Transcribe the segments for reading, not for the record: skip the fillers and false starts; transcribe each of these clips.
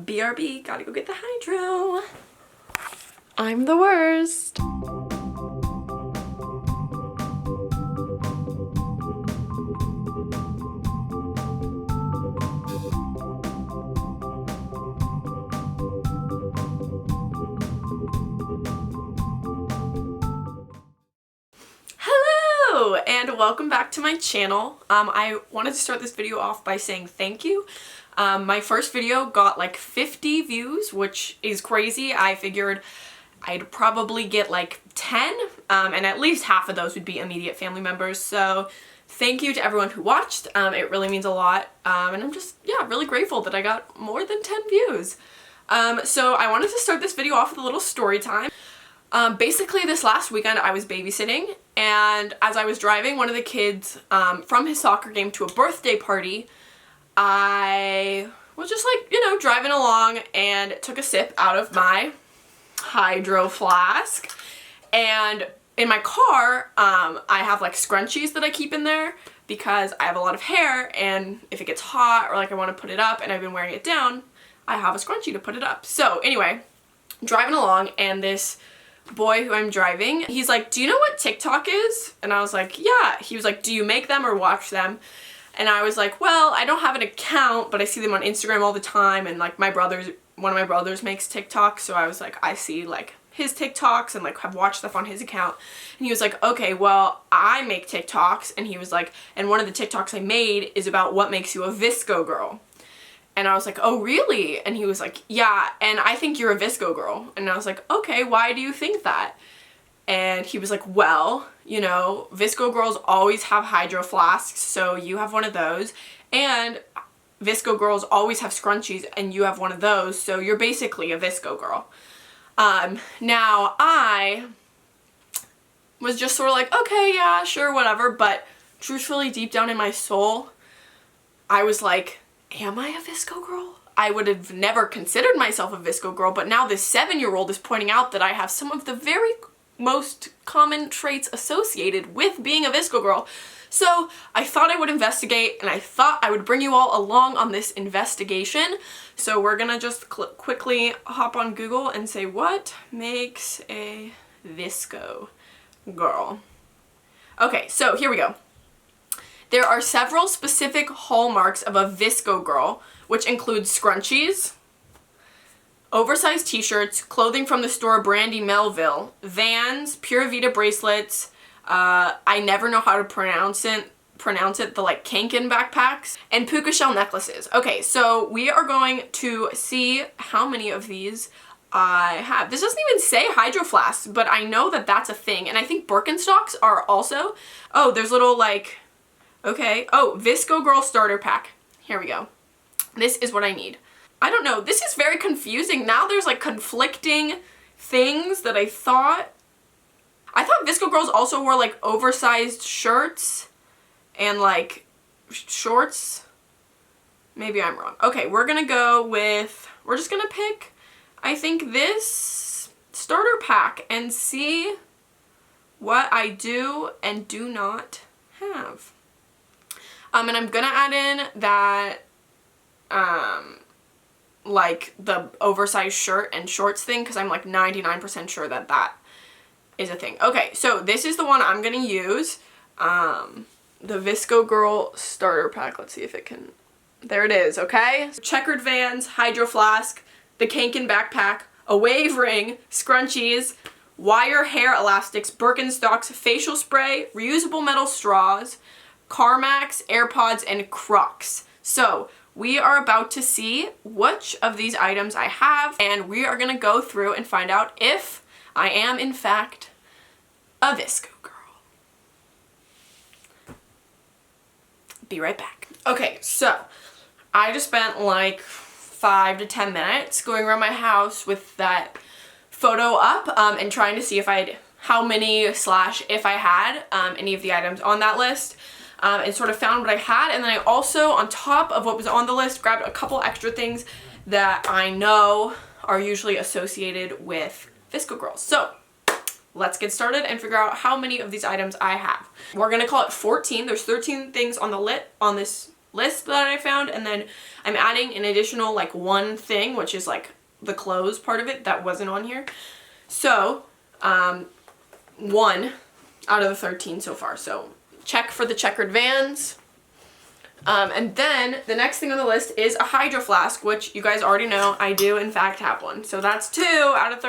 BRB, gotta go get the hydro. I'm the worst. Hello and welcome back to my channel. I wanted to start this video off by saying thank you. My first video got like 50 views, which is crazy. I figured I'd probably get like 10, and at least half of those would be immediate family members. So thank you to everyone who watched. It really means a lot, and I'm just, yeah, really grateful that I got more than 10 views. So I wanted to start this video off with a little story time. Basically this last weekend I was babysitting, and as I was driving one of the kids from his soccer game to a birthday party, I was just like, you know, driving along and took a sip out of my hydro flask. And in my car, I have like scrunchies that I keep in there because I have a lot of hair, and if it gets hot or like I want to put it up and I've been wearing it down, I have a scrunchie to put it up. So anyway, driving along, and this boy who I'm driving, he's like, do you know what TikTok is? And I was like, yeah. He was like, do you make them or watch them? And I was like, well, I don't have an account, but I see them on Instagram all the time, and like one of my brothers makes TikTok, so I was like, I see like his TikToks and like have watched stuff on his account. And he was like, okay, well, I make TikToks. And he was like, and one of the TikToks I made is about what makes you a VSCO girl. And I was like, oh really? And he was like, yeah, and I think you're a VSCO girl. And I was like, okay, why do you think that? And he was like, well, you know, VSCO girls always have hydro flasks, so you have one of those. And VSCO girls always have scrunchies, and you have one of those, so you're basically a VSCO girl. Now, I was just sort of like, okay, yeah, sure, whatever. But truthfully, deep down in my soul, I was like, am I a VSCO girl? I would have never considered myself a VSCO girl, but now this 7-year-old is pointing out that I have some of the very most common traits associated with being a VSCO girl. So I thought I would investigate, and I thought I would bring you all along on this investigation. So we're gonna just quickly hop on Google and say, what makes a VSCO girl? Okay, so here we go. There are several specific hallmarks of a VSCO girl, which include scrunchies, oversized t-shirts, clothing from the store Brandy Melville, Vans, Pura Vida bracelets, I never know how to pronounce it, the like Kanken backpacks, and puka shell necklaces. Okay, so we are going to see how many of these I have. This doesn't even say hydro flasks, but I know that that's a thing, and I think birkenstocks are also. Oh, there's little like, okay, oh, VSCO girl starter pack. Here we go. This is what I need. I don't know, this is very confusing. Now there's like conflicting things that I thought VSCO girls also wore like oversized shirts and like shorts. Maybe I'm wrong. Okay, we're gonna go with, we're just gonna pick, I think, this starter pack and see what I do and do not have. And I'm gonna add in that, like the oversized shirt and shorts thing, because I'm like 99% sure that that is a thing. Okay, so this is the one I'm gonna use. The VSCO girl starter pack. Let's see if it can, there it is, okay? Checkered Vans, hydro flask, the Kanken backpack, a wave ring, scrunchies, wire hair elastics, Birkenstocks, facial spray, reusable metal straws, Carmax, AirPods, and Crocs. So we are about to see which of these items I have, and we are gonna go through and find out if I am in fact a VSCO girl. Be right back. Okay, so I just spent like 5 to 10 minutes going around my house with that photo up, and trying to see if how many / if I had any of the items on that list. And sort of found what I had, and then I also, on top of what was on the list, grabbed a couple extra things that I know are usually associated with VSCO girls. So let's get started and figure out how many of these items I have. We're gonna call it 14. There's 13 things on this list that I found, and then I'm adding an additional like one thing, which is like the clothes part of it that wasn't on here. So 1 out of the 13 so far. So check for the checkered Vans. And then the next thing on the list is a Hydro Flask, which you guys already know I do in fact have one. So that's 2 out of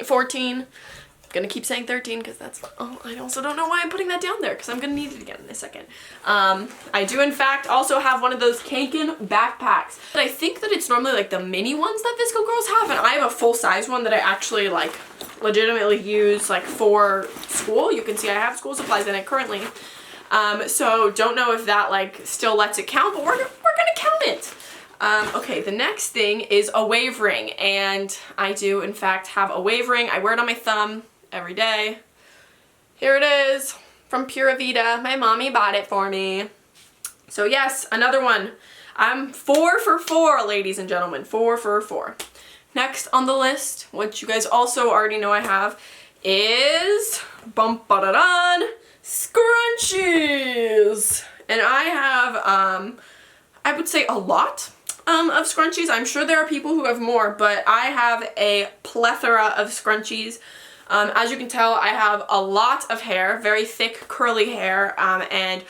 14. I'm gonna keep saying 13 because that's, oh, I also don't know why I'm putting that down there because I'm gonna need it again in a second. I do in fact also have one of those Kanken backpacks. But I think that it's normally like the mini ones that VSCO girls have, and I have a full size one that I actually like legitimately use like for school. You can see I have school supplies in it currently. So don't know if that like still lets it count, but we're gonna count it. Okay, the next thing is a wave ring, and I do in fact have a wave ring. I wear it on my thumb every day. Here it is from Pura Vida. My mommy bought it for me. So yes, another one. I'm 4 for 4, ladies and gentlemen, 4 for 4. Next on the list, which you guys also already know I have, is scrunchies. And I have, I would say a lot of scrunchies. I'm sure there are people who have more, but I have a plethora of scrunchies. As you can tell, I have a lot of hair, very thick curly hair, and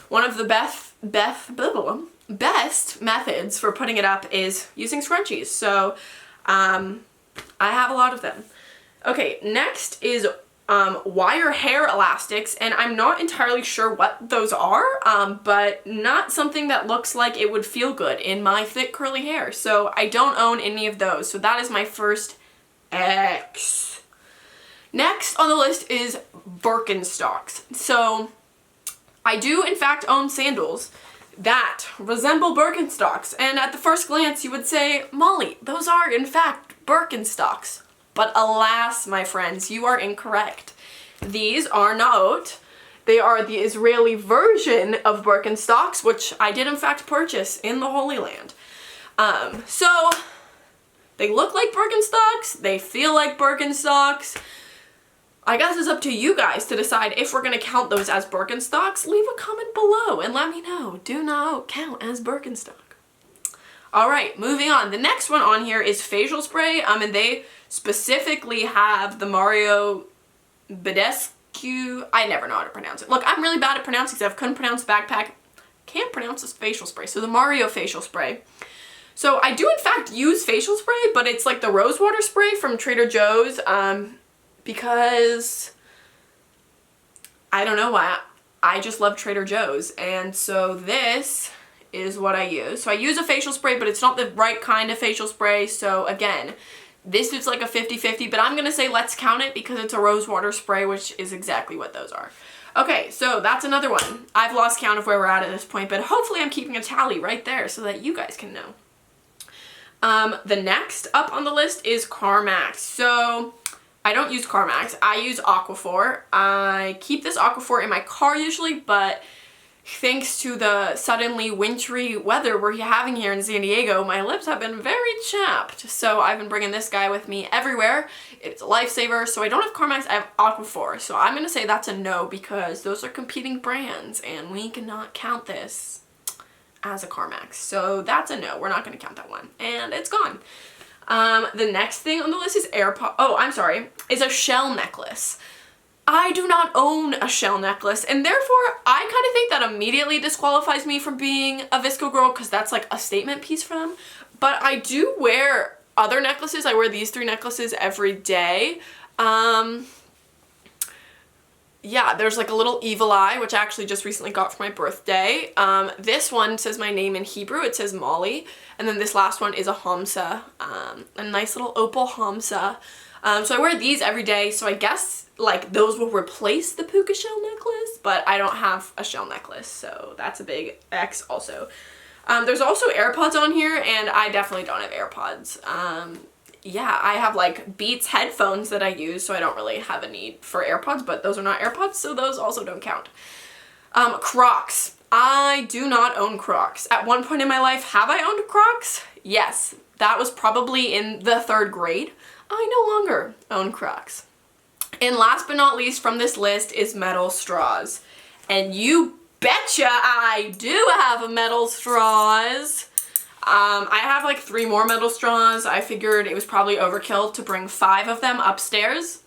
one of the best methods for putting it up is using scrunchies. So I have a lot of them. Okay, next is wire hair elastics, and I'm not entirely sure what those are, but not something that looks like it would feel good in my thick curly hair. So I don't own any of those. So that is my first X. Next on the list is birkenstocks. So I do in fact own sandals that resemble birkenstocks, and at the first glance you would say, Molly, those are in fact birkenstocks. But alas, my friends, you are incorrect. These are naot. They are the Israeli version of birkenstocks, which I did in fact purchase in the Holy Land. So they look like birkenstocks, they feel like birkenstocks. I guess it's up to you guys to decide if we're gonna count those as birkenstocks. Leave a comment below and let me know. Do naot count as birkenstock? All right, moving on. The next one on here is facial spray, and they specifically have the Mario VSCO. I never know how to pronounce it. Look, I'm really bad at pronouncing stuff. Couldn't pronounce backpack. Can't pronounce this facial spray. So the Mario facial spray. So I do in fact use facial spray, but it's like the rose water spray from Trader Joe's, because I don't know why. I just love Trader Joe's, and so this is what I use. So I use a facial spray, but it's not the right kind of facial spray. So again, this is like a 50-50, but I'm gonna say let's count it because it's a rose water spray, which is exactly what those are. Okay, so that's another one. I've lost count of where we're at this point, but hopefully I'm keeping a tally right there so that you guys can know. The next up on the list is CarMax. So I don't use CarMax, I use Aquaphor. I keep this Aquaphor in my car usually, but thanks to the suddenly wintry weather we're having here in San Diego, my lips have been very chapped. So I've been bringing this guy with me everywhere. It's a lifesaver. So I don't have CarMax, I have Aquaphor. So I'm gonna say that's a no because those are competing brands and we cannot count this as a CarMax. So that's a no, we're not gonna count that one. And it's gone. The next thing on the list is is a shell necklace. I do not own a shell necklace, and therefore I kind of think that immediately disqualifies me from being a VSCO girl because that's like a statement piece for them. But I do wear other necklaces. I wear these 3 necklaces every day. Yeah, there's like a little evil eye, which I actually just recently got for my birthday. This one says my name in Hebrew. It says Molly. And then this last one is a hamsa, a nice little opal hamsa. So I wear these every day. So I guess like those will replace the puka shell necklace, but I don't have a shell necklace. So that's a big X also. There's also AirPods on here, and I definitely don't have AirPods. Yeah, I have like Beats headphones that I use, so I don't really have a need for AirPods, but those are not AirPods, so those also don't count. Crocs. I do not own Crocs. At one point in my life, have I owned Crocs? Yes, that was probably in the 3rd grade. I no longer own Crocs. And last but not least from this list is metal straws. And you betcha I do have metal straws. I have like 3 more metal straws. I figured it was probably overkill to bring 5 of them upstairs,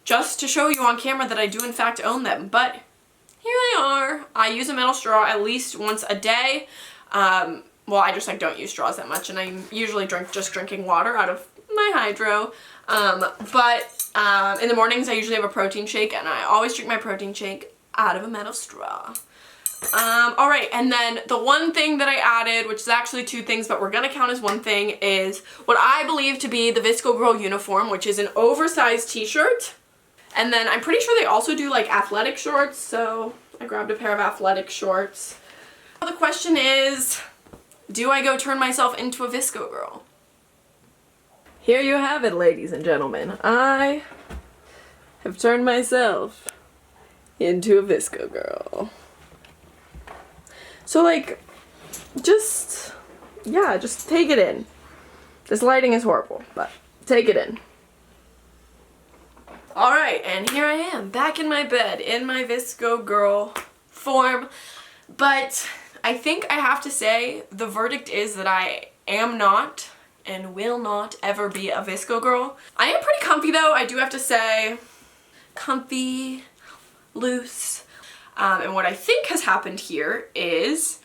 just to show you on camera that I do in fact own them. But here they are. I use a metal straw at least once a day. Well, I just like don't use straws that much, and I usually just drinking water out of my hydro. But in the mornings I usually have a protein shake, and I always drink my protein shake out of a metal straw. Alright, and then the one thing that I added, which is actually 2 things, but we're gonna count as one thing, is what I believe to be the VSCO Girl uniform, which is an oversized t-shirt. And then I'm pretty sure they also do like athletic shorts, so I grabbed a pair of athletic shorts. The question is, do I go turn myself into a VSCO girl? Here you have it, ladies and gentlemen. I have turned myself into a VSCO girl. So like, just take it in. This lighting is horrible, but take it in. Alright, and here I am, back in my bed, in my VSCO girl form. But I think I have to say, the verdict is that I am not and will not ever be a VSCO girl. I am pretty comfy though, I do have to say. Comfy, loose. And what I think has happened here is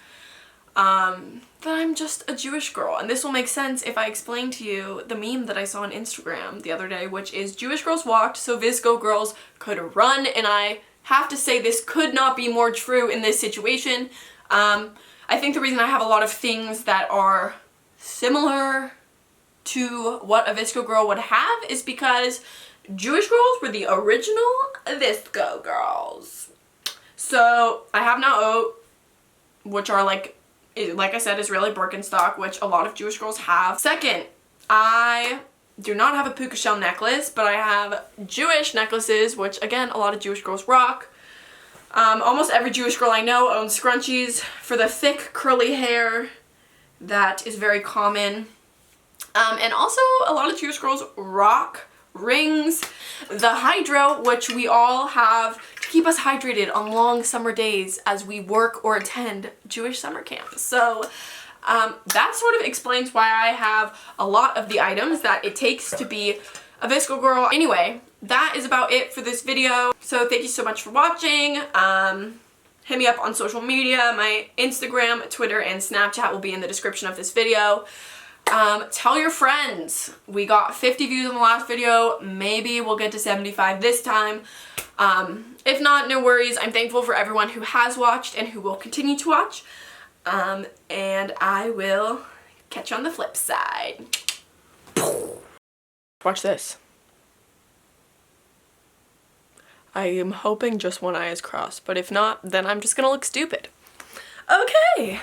that I'm just a Jewish girl. And this will make sense if I explain to you the meme that I saw on Instagram the other day, which is Jewish girls walked so VSCO girls could run. And I have to say this could not be more true in this situation. I think the reason I have a lot of things that are similar to what a VSCO girl would have is because Jewish girls were the original VSCO girls. So I have naot, which are like I said, Israeli Birkenstock, which a lot of Jewish girls have. Second, I do not have a puka shell necklace, but I have Jewish necklaces, which again, a lot of Jewish girls rock. Almost every Jewish girl I know owns scrunchies for the thick curly hair that is very common. And also a lot of Jewish girls rock rings, the hydro, which we all have to keep us hydrated on long summer days as we work or attend Jewish summer camps. So that sort of explains why I have a lot of the items that it takes to be a VSCO girl. Anyway, that is about it for this video. So thank you so much for watching. Hit me up on social media. My Instagram, Twitter, and Snapchat will be in the description of this video. Tell your friends. We got 50 views on the last video. Maybe we'll get to 75 this time. If not, no worries. I'm thankful for everyone who has watched and who will continue to watch. And I will catch you on the flip side. Watch this. I am hoping just one eye is crossed, but if not, then I'm just gonna look stupid. Okay.